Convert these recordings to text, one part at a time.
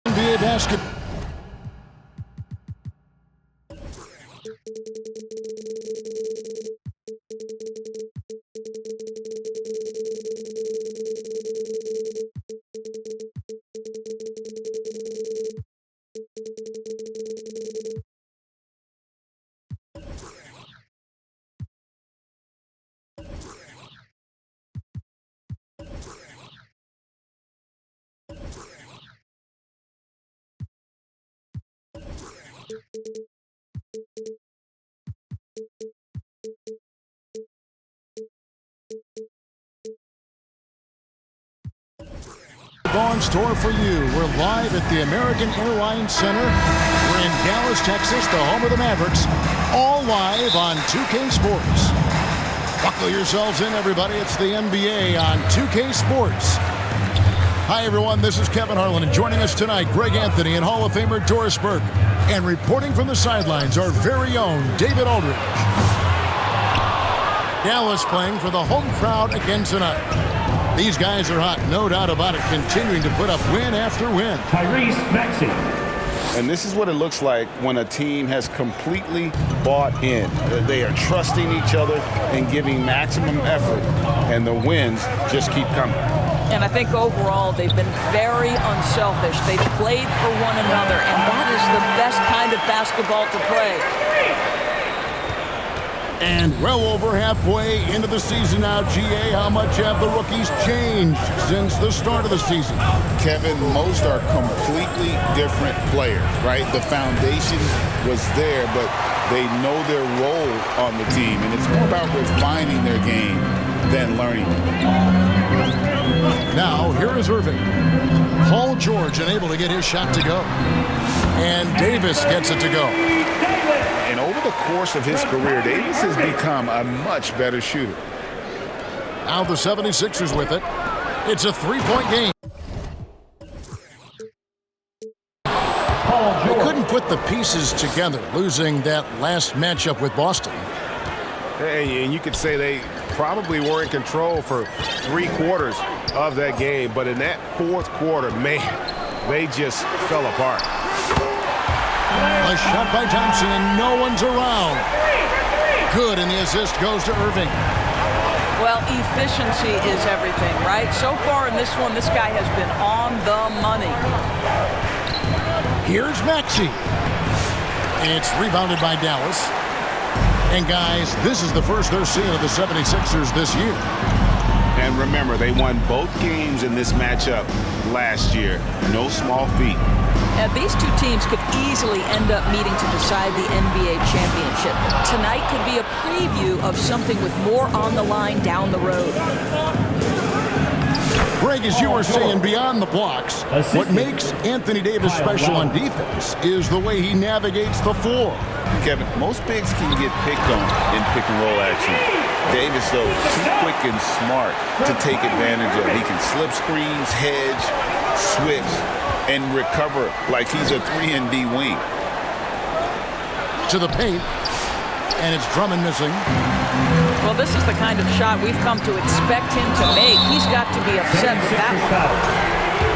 NBA basketball. In store for you. We're live at the American Airlines Center. We're in Dallas, Texas, the home of the Mavericks. All live on 2K Sports. Buckle yourselves in, everybody. It's the NBA on 2K Sports. Hi, everyone. This is Kevin Harlan, and joining us tonight, Greg Anthony and Hall of Famer Doris Burke. And reporting from the sidelines, our very own David Aldridge. Dallas playing for the home crowd again tonight. These guys are hot, no doubt about it, continuing to put up win after win. Tyrese Maxey. And this is what it looks like when a team has completely bought in. They are trusting each other and giving maximum effort, and the wins just keep coming. And I think overall they've been very unselfish. They've played for one another, and that is the best kind of basketball to play. And well over halfway into the season now, GA, how much have the rookies changed since the start of the season? Kevin, most are completely different players, right? The foundation was there, but they know their role on the team, and it's more about refining their game than learning it. Now, here is Irving. Paul George unable to get his shot to go. And Davis gets it to go. And over the course of his career, Davis has become a much better shooter. Now the 76ers with it. It's a three-point game. They couldn't put the pieces together, losing that last matchup with Boston. Hey, and you could say they probably were in control for 3/4 of that game, but in that fourth quarter, man, they just fell apart. A shot by Thompson, and no one's around. Good, and the assist goes to Irving. Well, efficiency is everything, right? So far in this one, this guy has been on the money. Here's Maxey. It's rebounded by Dallas. And, guys, this is the first they're seeing of the 76ers this year. And remember, they won both games in this matchup last year. No small feat. These two teams could easily end up meeting to decide the NBA championship. Tonight could be a preview of something with more on the line down the road. Greg, as you were saying, beyond the blocks, what makes Anthony Davis special on defense is the way he navigates the floor. Kevin, most bigs can get picked on in pick-and-roll action. Davis, though, too quick and smart to take advantage of. He can slip screens, hedge, switch, and recover like he's a 3-and-D wing. To the paint, and it's Drummond missing. Well, this is the kind of shot we've come to expect him to make. He's got to be upset with that one.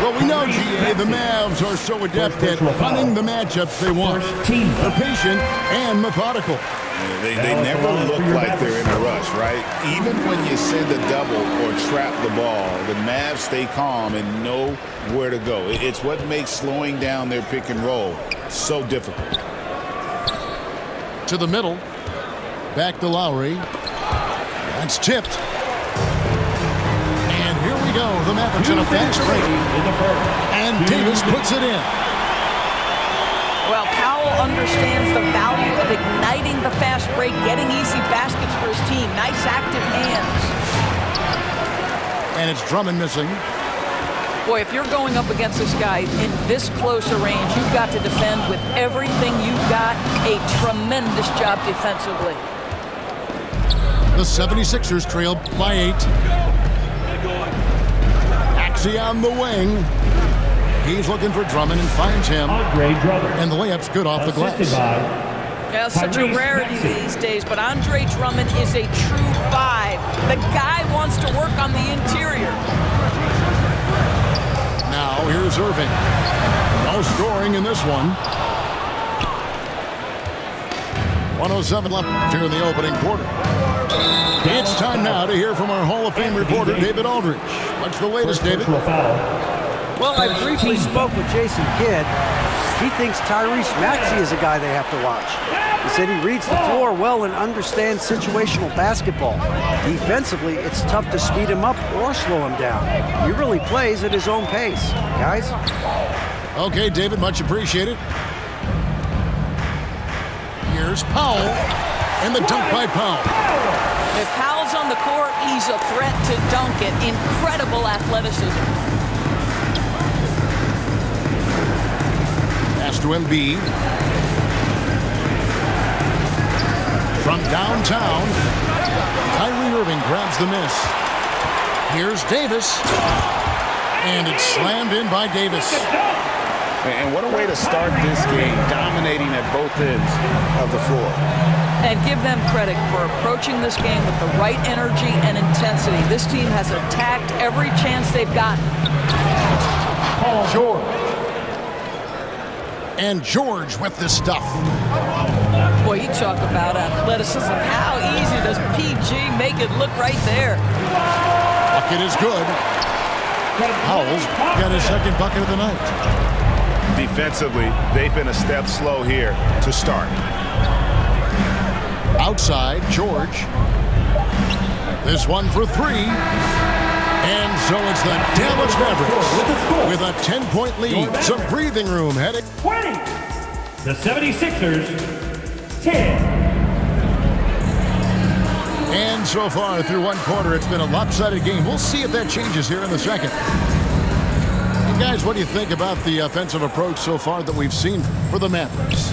Well, we know, GA, the Mavs are so adept at running the matchups they want. They're patient and methodical. They never look like they're in a rush, right? Even when you send a double or trap the ball, the Mavs stay calm and know where to go. It's what makes slowing down their pick and roll so difficult. To the middle. Back to Lowry. That's tipped. And here we go. The Mavericks in a fast break. And Davis puts it in. Well, Powell understands the value of igniting the fast break, getting easy baskets for his team. Nice active hands. And it's Drummond missing. Boy, if you're going up against this guy in this close a range, you've got to defend with everything you've got. A tremendous job defensively. The 76ers trail by 8. Maxey on the wing. He's looking for Drummond and finds him. And the layup's good off the glass. Yeah, such a rarity these days, but Andre Drummond is a true 5. The guy wants to work on the interior. Now here's Irving. No scoring in this one. 1:07 left here in the opening quarter. It's time now to hear from our Hall of Fame reporter, David Aldridge. What's the latest, David? Well, I briefly spoke with Jason Kidd. He thinks Tyrese Maxey is a guy they have to watch. He said he reads the floor well and understands situational basketball. Defensively, it's tough to speed him up or slow him down. He really plays at his own pace. Guys? Okay, David, much appreciated. Here's Powell, and the dunk by Powell. If Powell's on the court, he's a threat to dunk it. Incredible athleticism. Pass to Embiid. From downtown, Kyrie Irving grabs the miss. Here's Davis. And it's slammed in by Davis. And what a way to start this game, dominating at both ends of the floor. And give them credit for approaching this game with the right energy and intensity. This team has attacked every chance they've gotten. George. And George with the stuff. Boy, you talk about athleticism. How easy does PG make it look right there? Bucket is good. Powell's got his second bucket of the night. Defensively, they've been a step slow here to start. Outside, George. This one for 3. And so it's the Dallas Mavericks with a 10-point lead. Some breathing room heading. 20. The 76ers, 10. And so far through one quarter, it's been a lopsided game. We'll see if that changes here in the second. And guys, what do you think about the offensive approach so far that we've seen for the Mavericks?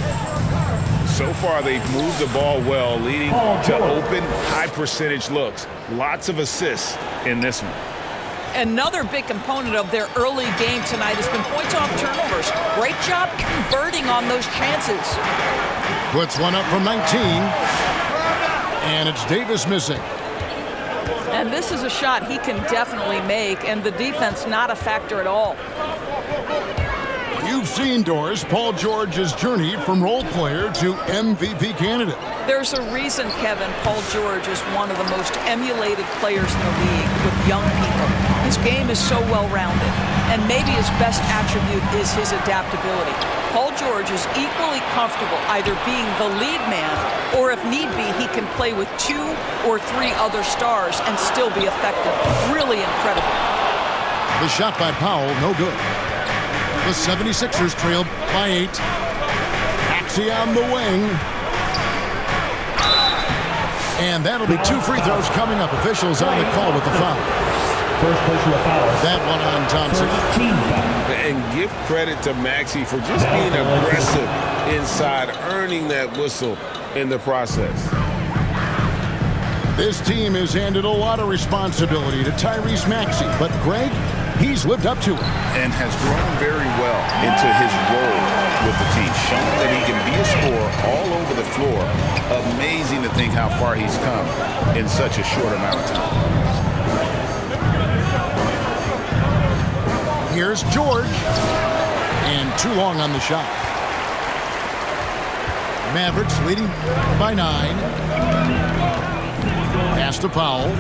So far, they've moved the ball well, leading to open, high-percentage looks. Lots of assists in this one. Another big component of their early game tonight has been points off turnovers. Great job converting on those chances. Puts one up from 19. And it's Davis missing. And this is a shot he can definitely make, and the defense not a factor at all. You've seen, Doris, Paul George's journey from role player to MVP candidate. There's a reason, Kevin, Paul George is one of the most emulated players in the league with young people. His game is so well-rounded, and maybe his best attribute is his adaptability. Paul George is equally comfortable either being the lead man, or if need be, he can play with 2 or 3 other stars and still be effective. Really incredible. The shot by Powell, no good. The 76ers trail by 8. Maxey on the wing. And that'll be 2 free throws coming up. Officials on the call with the foul. First personal foul. That one on Thompson. Team foul. And give credit to Maxey for just being aggressive inside, earning that whistle in the process. This team has handed a lot of responsibility to Tyrese Maxey, but Greg, he's lived up to it. And has grown very well into his role with the team. Shown that he can be a scorer all over the floor. Amazing to think how far he's come in such a short amount of time. Here's George. And too long on the shot. Mavericks leading by 9. Pass to Powell.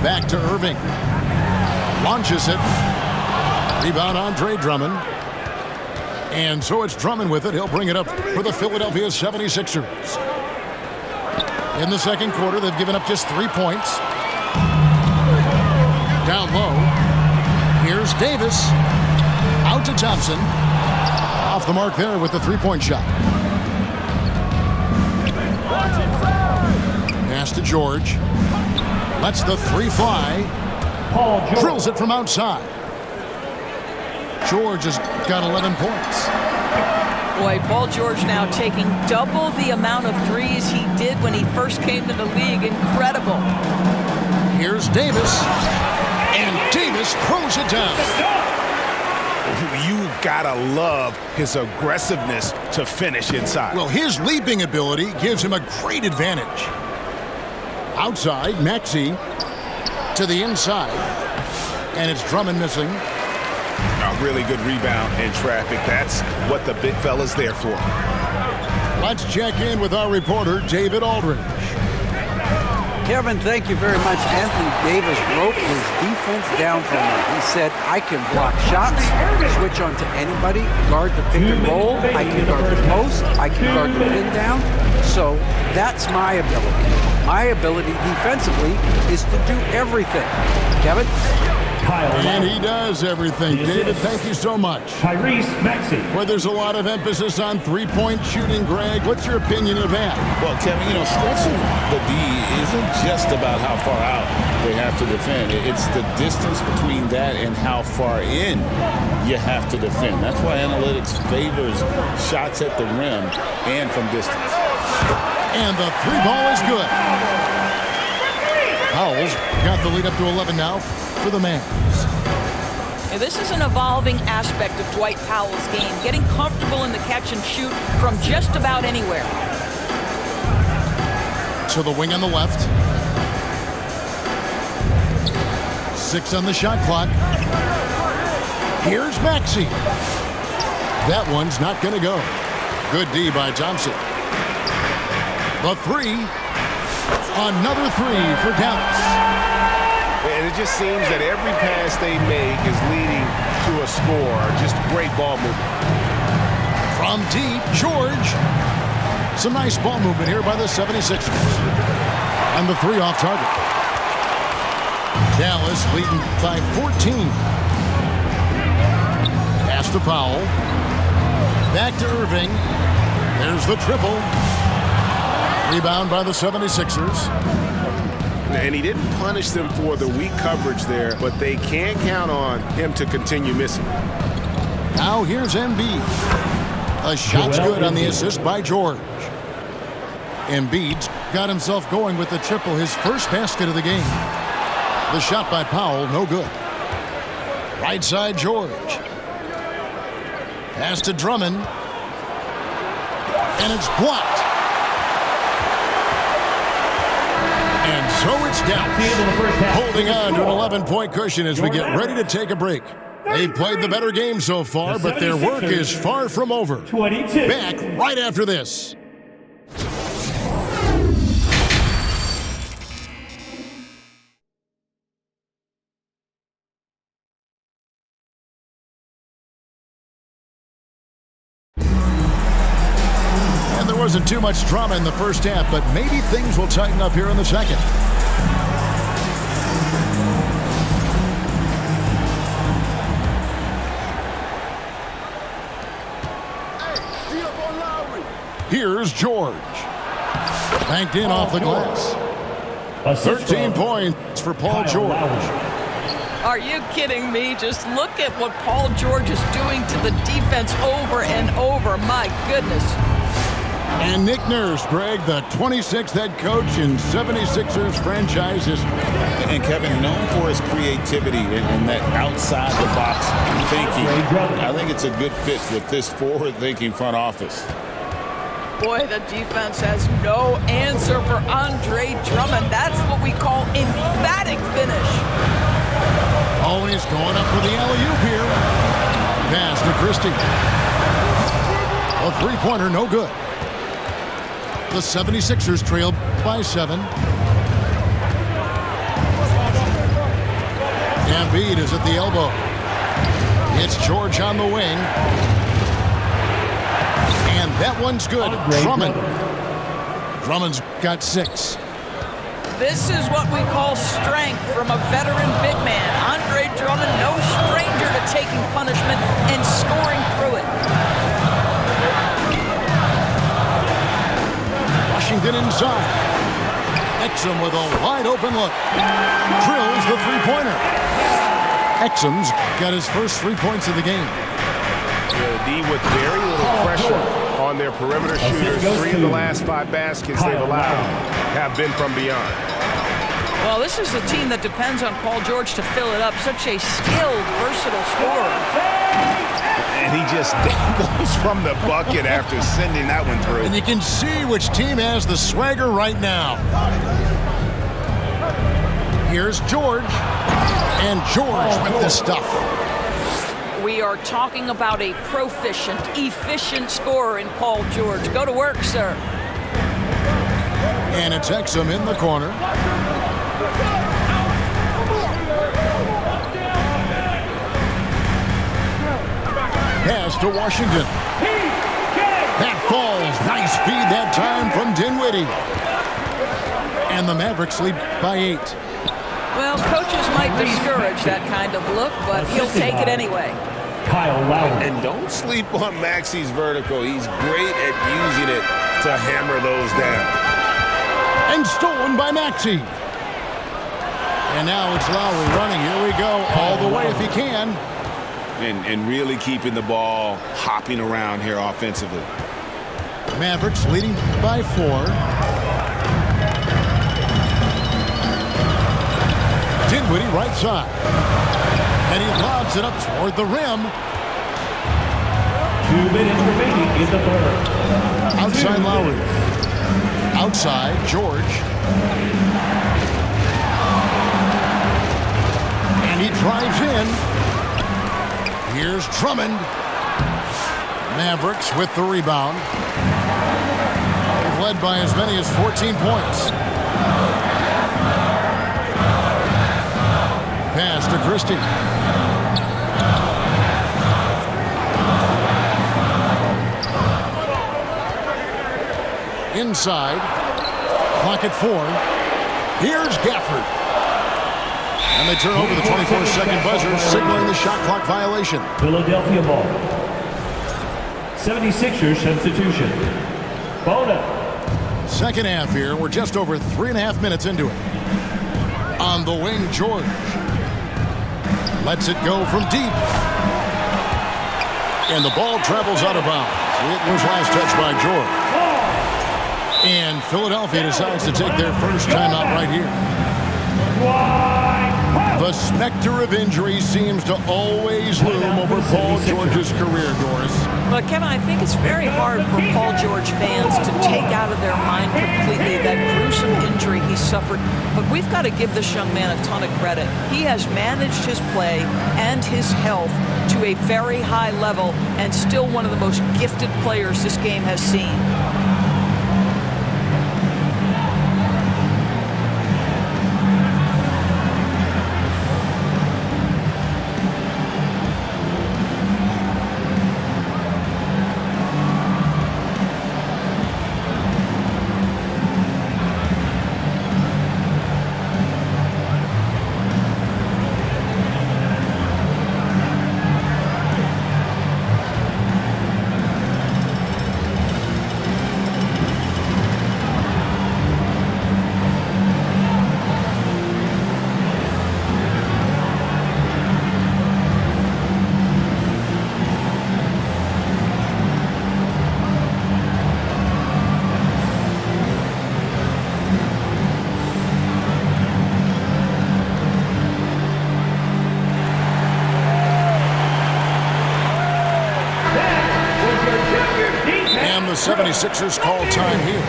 Back to Irving. Launches it. Rebound Andre Drummond. And so it's Drummond with it. He'll bring it up for the Philadelphia 76ers. In the second quarter, they've given up just 3 points. Down low. Here's Davis. Out to Thompson. Off Off the mark there with the three-point shot. Pass to George. Lets the three fly. Paul George. Drills it from outside. George has got 11 points. Boy, Paul George now taking double the amount of threes he did when he first came to the league. Incredible. Here's Davis. And Davis throws it down. You've got to love his aggressiveness to finish inside. Well, his leaping ability gives him a great advantage. Outside, Maxey to the inside. And it's Drummond missing. A really good rebound in traffic. That's what the big fella's there for. Let's check in with our reporter, David Aldridge. Kevin, thank you very much. Anthony Davis broke his defense down for me. He said, I can block shots, switch on to anybody, guard the pick and roll, I can guard the post, I can guard the pin down. So that's my ability. My ability defensively is to do everything. Kevin? And he does everything. David, thank you so much. Tyrese Maxey. Where there's a lot of emphasis on three-point shooting, Greg, what's your opinion of that? Well, Kevin, stretching the D isn't just about how far out they have to defend. It's the distance between that and how far in you have to defend. That's why analytics favors shots at the rim and from distance. And the three ball is good. Powell's got the lead up to 11 now for the Mavs. This is an evolving aspect of Dwight Powell's game, getting comfortable in the catch and shoot from just about anywhere. To the wing on the left. 6 on the shot clock. Here's Maxey. That one's not going to go. Good D by Thompson. The three. Another three for Dallas. And it just seems that every pass they make is leading to a score. Just great ball movement. From deep, George. Some nice ball movement here by the 76ers. And the three off target. Dallas leading by 14. Pass to Powell. Back to Irving. There's the triple. Rebound by the 76ers. And he didn't punish them for the weak coverage there, but they can't count on him to continue missing. Now here's Embiid. A shot's good on the assist by George. Embiid's got himself going with the triple, his first basket of the game. The shot by Powell, no good. Right side, George. Pass to Drummond. And it's blocked. And so it's Dallas, holding on to an 11-point cushion as we get ready to take a break. They've played the better game so far, but their work is far from over. 22. Back right after this. Wasn't too much drama in the first half, but maybe things will tighten up here in the second. Here's George. Banked in off the glass. 13 points for Paul George. Are you kidding me? Just look at what Paul George is doing to the defense over and over. My goodness. And Nick Nurse, Greg, the 26th head coach in 76ers franchise history. And Kevin, known for his creativity and that outside-the-box thinking, I think it's a good fit with this forward-thinking front office. Boy, the defense has no answer for Andre Drummond. That's what we call emphatic finish. Always going up for the alley-oop here. Pass to Christie. A three-pointer, no good. The 76ers trail by 7. Embiid is at the elbow. It's George on the wing. And that one's good. Drummond. Drummond's got 6. This is what we call strength from a veteran big man. Andre Drummond, no stranger to taking punishment and scoring through it. Washington inside. Exum with a wide open look. Drills the three-pointer. Exum's got his first 3 points of the game. The D with very little pressure on their perimeter shooters. 3 of the last 5 baskets they've allowed have been from beyond. Well, this is a team that depends on Paul George to fill it up. Such a skilled, versatile scorer. And he just goes from the bucket after sending that one through. And you can see which team has the swagger right now. Here's George. And George with the stuff. We are talking about a proficient, efficient scorer in Paul George. Go to work, sir. And it's Exum in the corner. Pass to Washington. That falls. Nice feed that time from Dinwiddie. And the Mavericks lead by 8. Well, coaches might discourage that kind of look, but he'll take it anyway. Kyle Lowry. And don't sleep on Maxi's vertical. He's great at using it to hammer those down. And stolen by Maxey. And now it's Lowry running. Here we go. All the way if he can. And really keeping the ball hopping around here offensively. Mavericks leading by 4. Dinwiddie right side. And he lobs it up toward the rim. 2 minutes remaining in the third. Outside Lowry. Outside George. And he drives in. Here's Drummond. Mavericks with the rebound. They've led by as many as 14 points. Pass to Christie. Inside. Clock at 4. Here's Gafford. And they turn over the 24-second buzzer, signaling the shot clock violation. Philadelphia ball. 76ers substitution. Bona. Second half here. We're just over 3.5 minutes into it. On the wing, George. Lets it go from deep. And the ball travels out of bounds. It was last touched by George. And Philadelphia decides to take their first timeout right here. The specter of injury seems to always loom over Paul George's career, Doris. But, Kevin, I think it's very hard for Paul George fans to take out of their mind completely that gruesome injury he suffered. But we've got to give this young man a ton of credit. He has managed his play and his health to a very high level and still one of the most gifted players this game has seen. And the 76ers call time here.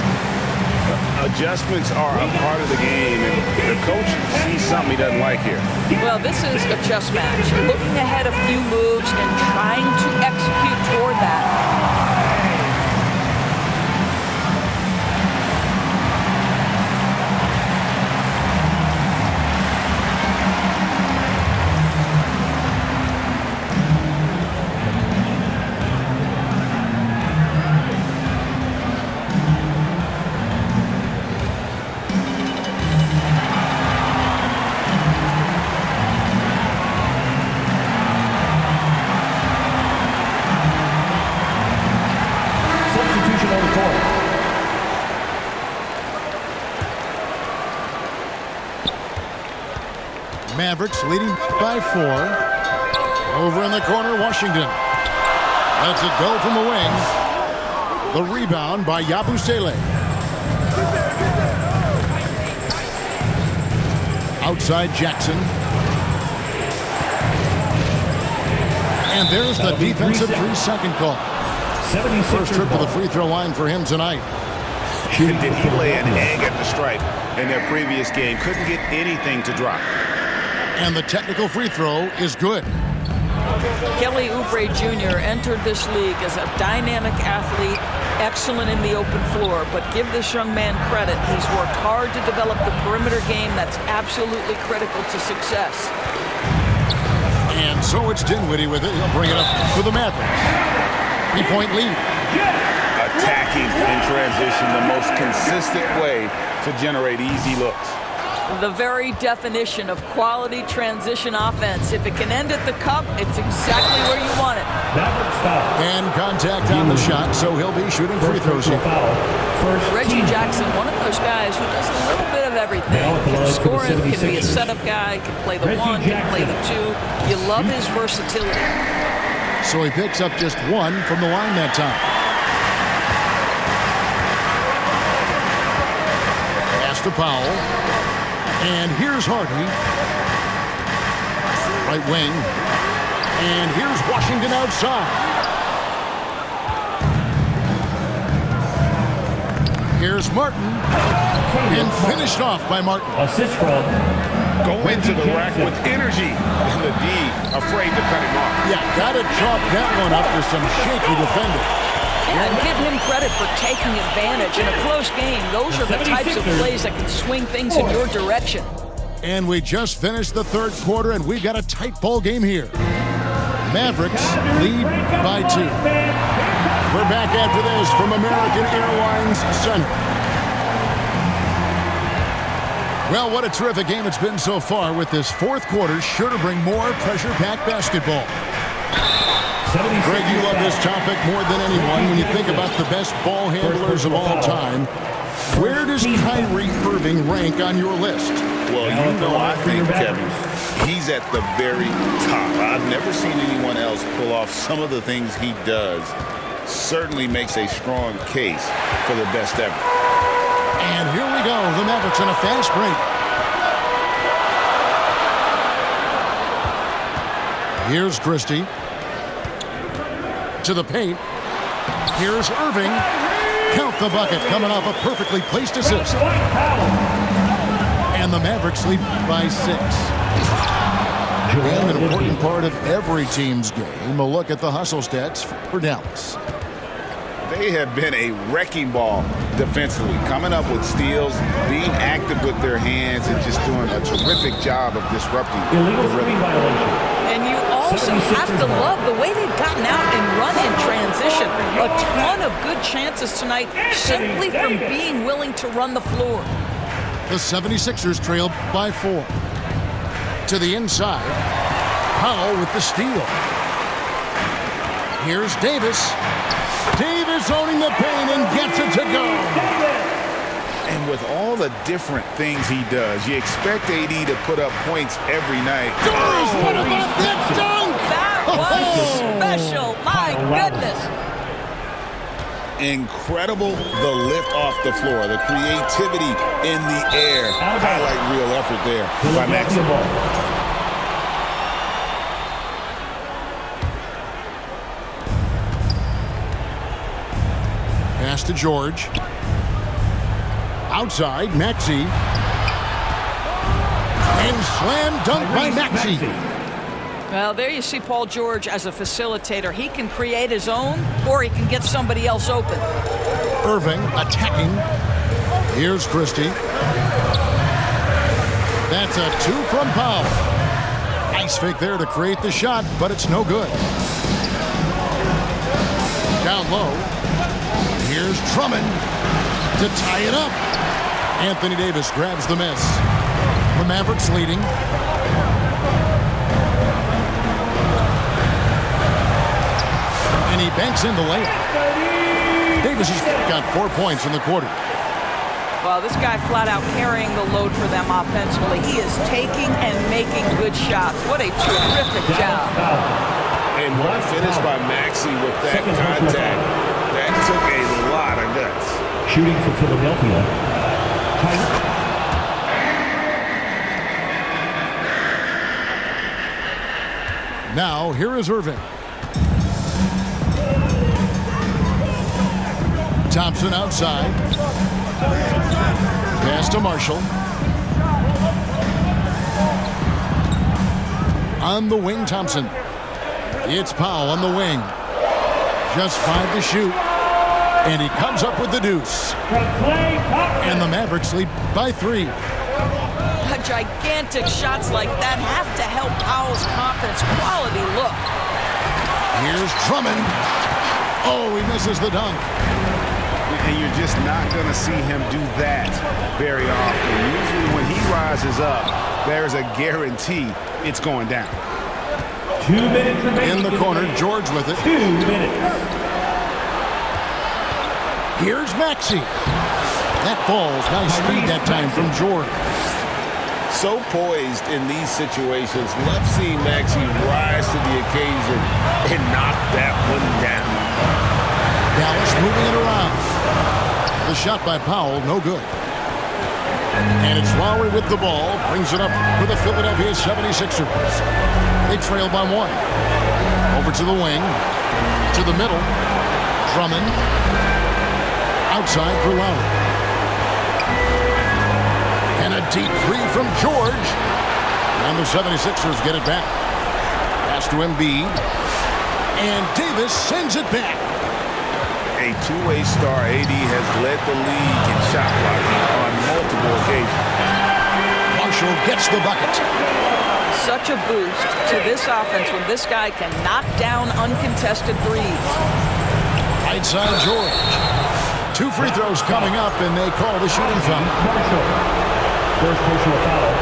Adjustments are a part of the game, and the coach sees something he doesn't like here. Well, this is a chess match. Looking ahead a few moves and trying to execute toward that. Mavericks leading by 4. Over in the corner, Washington. Lets it go from the wing. The rebound by Yabusele. Outside Jackson. And there's the defensive 3-second call. First trip to the free throw line for him tonight. Did he lay an egg at the stripe in their previous game? Couldn't get anything to drop. And the technical free throw is good. Kelly Oubre Jr. entered this league as a dynamic athlete, excellent in the open floor, but give this young man credit. He's worked hard to develop the perimeter game that's absolutely critical to success. And so it's Dinwiddie with it. He'll bring it up for the Mavericks. 3-point lead. Attacking in transition, the most consistent way to generate easy looks. The very definition of quality transition offense. If it can end at the cup, it's exactly where you want it. And contact on the shot, so he'll be shooting free throws here. Reggie Jackson, one of those guys who does a little bit of everything. Can score it, can be a setup guy, can play the 1, can play the 2. You love his versatility. So he picks up just 1 from the line that time. Pass to Powell. And here's Hardy. Right wing. And here's Washington outside. Here's Martin. And finished off by Martin. Assist from. Go into the rack with energy. And the D afraid to cut him off. Yeah, gotta chalk that one up for some shaky defending. Yeah, and give him credit for taking advantage. In a close game, those are the types of plays that can swing things in your direction. And we just finished the third quarter, and we've got a tight ball game here. Mavericks lead by 2. We're back after this from American Airlines Center. Well, what a terrific game it's been so far, with this fourth quarter sure to bring more pressure-packed basketball. Greg, you love this topic more than anyone when you think about the best ball handlers of all time. Where does Kyrie Irving rank on your list? Well, you know, I think, Kevin, he's at the very top. I've never seen anyone else pull off some of the things he does. Certainly makes a strong case for the best ever. And here we go, the Mavericks on a fast break. Here's Christie. To the paint. Here's Irving. Count the bucket, coming off a perfectly placed assist. And the Mavericks lead by 6. And an important part of every team's game, a look at the hustle stats for Dallas. They have been a wrecking ball defensively, coming up with steals, being active with their hands, and just doing a terrific job of disrupting the rhythm. And you also have to love the way they've gotten out and run in transition. A ton of good chances tonight simply from being willing to run the floor. The 76ers trail by 4. To the inside. Powell with the steal. Here's Davis. Davis owning the paint and gets it to go. And with all the different things he does, you expect AD to put up points every night. Doris, what about that dunk? That was special. My goodness. Incredible, the lift off the floor, the creativity in the air. Highlight real effort there by Maxey. Pass to George. Outside, Maxey. And slam dunk by Maxey. Well, there you see Paul George as a facilitator. He can create his own, or he can get somebody else open. Irving attacking. Here's Christie. That's a 2 from Powell. Nice fake there to create the shot, but it's no good. Down low. Here's Drummond to tie it up. Anthony Davis grabs the miss. The Mavericks leading. And he banks in the layup. Davis has got 4 points in the quarter. Well, this guy flat out carrying the load for them offensively. He is taking and making good shots. What a terrific job. And one finish by Maxey with that contact. That took a lot of guts. Shooting for Philadelphia. Now, here is Irving. Thompson outside. Pass to Marshall. On the wing, Thompson. It's Powell on the wing. Just 5 to shoot. And he comes up with the deuce. And the Mavericks lead by 3. Gigantic shots like that have to help Powell's confidence. Quality look. Here's Drummond. Oh, he misses the dunk. And you're just not going to see him do that very often. Usually when he rises up, there's a guarantee it's going down. 2 minutes remaining. In the corner, George with it. 2 minutes. Here's Maxey. That falls. Nice speed that time from George. So poised in these situations. Let's see Maxey rise to the occasion and knock that one down. Dallas moving it around. The shot by Powell, no good. And it's Lowry with the ball. Brings it up for the Philadelphia 76ers. They trail by 1. Over to the wing. To the middle. Drummond. Outside for Lowry. And a deep 3 from George. And the 76ers get it back. Pass to Embiid. And Davis sends it back. A two-way star, AD has led the league in shot blocking on multiple occasions. Marshall gets the bucket. Such a boost to this offense when this guy can knock down uncontested threes. Right side George. 2 free throws coming up, and they call the shooting foul. Marshall. First personal foul.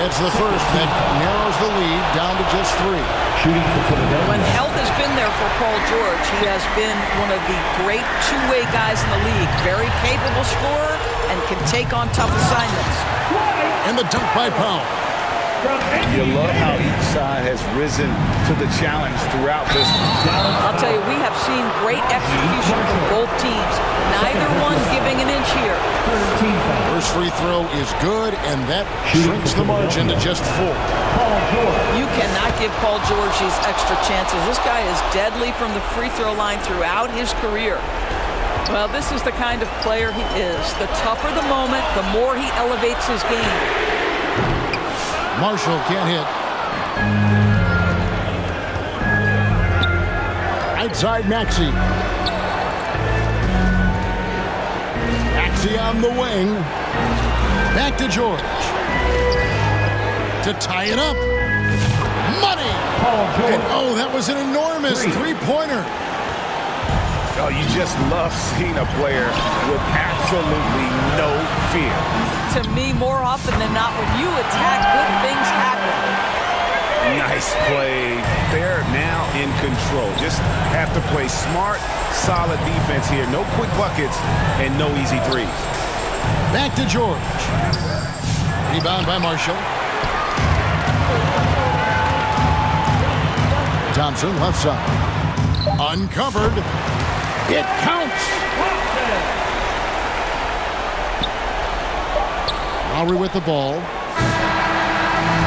It's the first that narrows the lead down to just 3. Shooting for Philadelphia. When health has been there for Paul George, he has been one of the great two-way guys in the league. Very capable scorer and can take on tough assignments. And the dunk by Powell. You love how each side has risen to the challenge throughout this one. I'll tell you, we have seen great execution from both teams. Neither one giving an inch here. First free throw is good, and that shrinks the margin to just 4. You cannot give Paul George these extra chances. This guy is deadly from the free throw line throughout his career. Well, this is the kind of player he is. The tougher the moment, the more he elevates his game. Marshall can't hit. Outside Maxey. Maxey on the wing. Back to George. To tie it up. Money! And oh, that was an enormous three-pointer. Oh, you just love seeing a player with absolutely no fear. To me, more often than not, when you attack, good things happen. Nice play. They're now in control. Just have to play smart, solid defense here. No quick buckets and no easy threes. Back to George. Rebound by Marshall. Thompson left side. Uncovered. It counts. Lowry with the ball.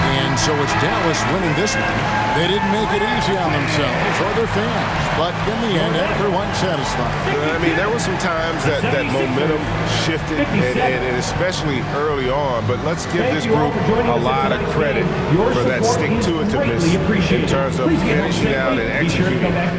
And so it's Dallas winning this one. They didn't make it easy on themselves or their fans. But in the end, everyone's satisfied. I mean, there were some times that momentum shifted, and especially early on. But let's give this group a lot of credit for that stick-to-itiveness in terms of finishing out and executing.